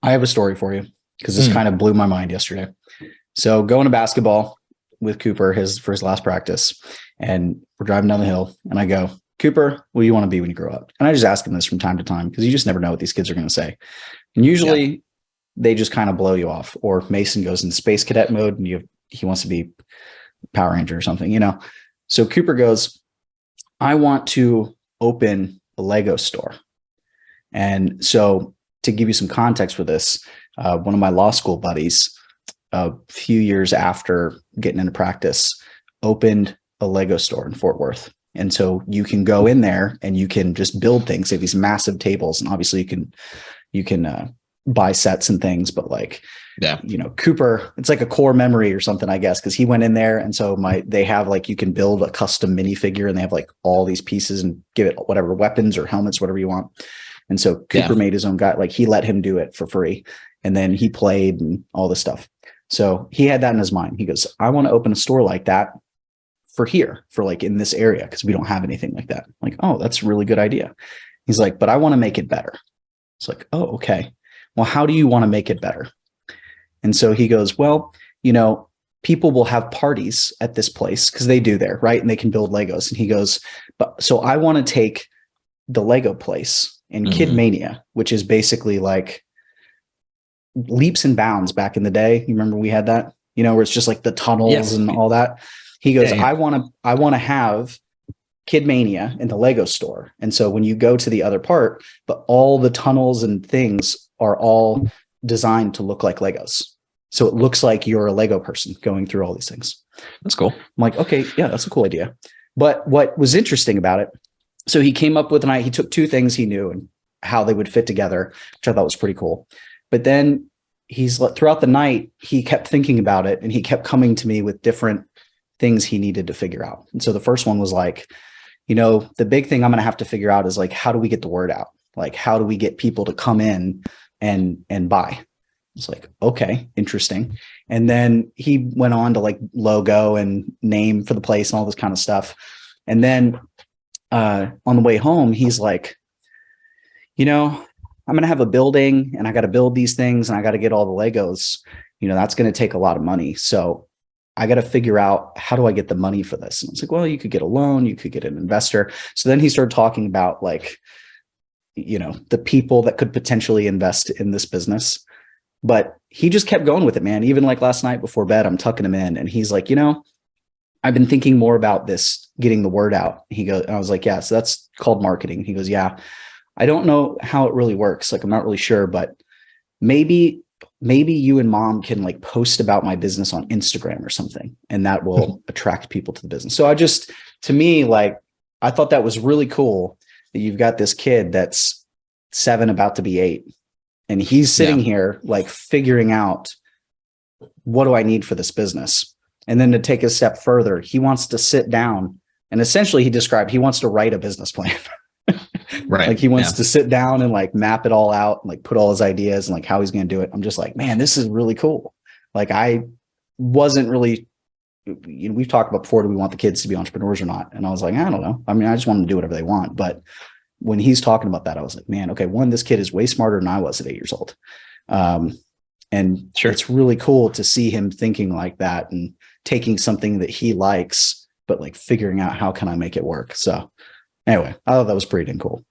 I have a story for you because this kind of blew my mind yesterday. So going to basketball with Cooper for his last practice, and we're driving down the hill, and I go, Cooper, what do you want to be when you grow up? And I just ask him this from time to time because you just never know what these kids are going to say. And usually they just kind of blow you off. Or Mason goes in space cadet mode and he wants to be Power Ranger or something, you know? So Cooper goes, I want to open a Lego store. And so to give you some context for this, one of my law school buddies, a few years after getting into practice, opened a Lego store in Fort Worth. And so you can go in there and you can just build things. They have these massive tables, and obviously you can buy sets and things, but like, you know, Cooper, it's like a core memory or something, I guess, because he went in there. And so they have like, you can build a custom minifigure, and they have like all these pieces and give it whatever weapons or helmets, whatever you want. And so Cooper made his own guy, like he let him do it for free. And then he played and all this stuff. So he had that in his mind. He goes, I want to open a store like that for like in this area, because we don't have anything like that. I'm like, oh, that's a really good idea. He's like, but I want to make it better. It's like, oh, okay. Well, how do you want to make it better? And so he goes, well, you know, people will have parties at this place because they do there, right? And they can build Legos. And he goes, but so I want to take the Lego place in Kid Mania, which is basically like leaps and bounds back in the day. You remember we had that, you know, where it's just like the tunnels and all that. He goes, I want to have Kid Mania in the Lego store. And so when you go to the other part, but all the tunnels and things are all designed to look like Legos. So it looks like you're a Lego person going through all these things. That's cool. I'm like, okay, yeah, that's a cool idea. But what was interesting about it, so he came up with he took two things he knew and how they would fit together, which I thought was pretty cool. But then throughout the night, he kept thinking about it, and he kept coming to me with different things he needed to figure out. And so the first one was like, you know, the big thing I'm going to have to figure out is like, how do we get the word out? Like, how do we get people to come in and buy? It's like, okay, interesting. And then he went on to like logo and name for the place and all this kind of stuff. And then on the way home, he's like, you know, I'm going to have a building and I got to build these things and I got to get all the Legos. You know, that's going to take a lot of money. So I got to figure out, how do I get the money for this? And it's like, well, you could get a loan, you could get an investor. So then he started talking about like, you know, the people that could potentially invest in this business. But he just kept going with it, man. Even like last night before bed, I'm tucking him in and he's like, you know, I've been thinking more about this, getting the word out. He goes, I was like, yeah, so that's called marketing. He goes, yeah, I don't know how it really works. Like, I'm not really sure, but maybe you and mom can like post about my business on Instagram or something, and that will attract people to the business. So to me, like, I thought that was really cool that you've got this kid that's 7, about to be 8. And he's sitting here like figuring out, what do I need for this business? And then to take a step further, he wants to sit down, and essentially he described, he wants to write a business plan. Right. Like he wants to sit down and like map it all out and like put all his ideas and like how he's going to do it. I'm just like, man, this is really cool. Like I wasn't really, you know, we've talked about before, do we want the kids to be entrepreneurs or not? And I was like, I don't know. I mean, I just want them to do whatever they want. But when he's talking about that, I was like, man, okay, one, this kid is way smarter than I was at 8 years old. And sure, it's really cool to see him thinking like that and taking something that he likes, but like figuring out how can I make it work? So anyway, I thought that was pretty dang cool.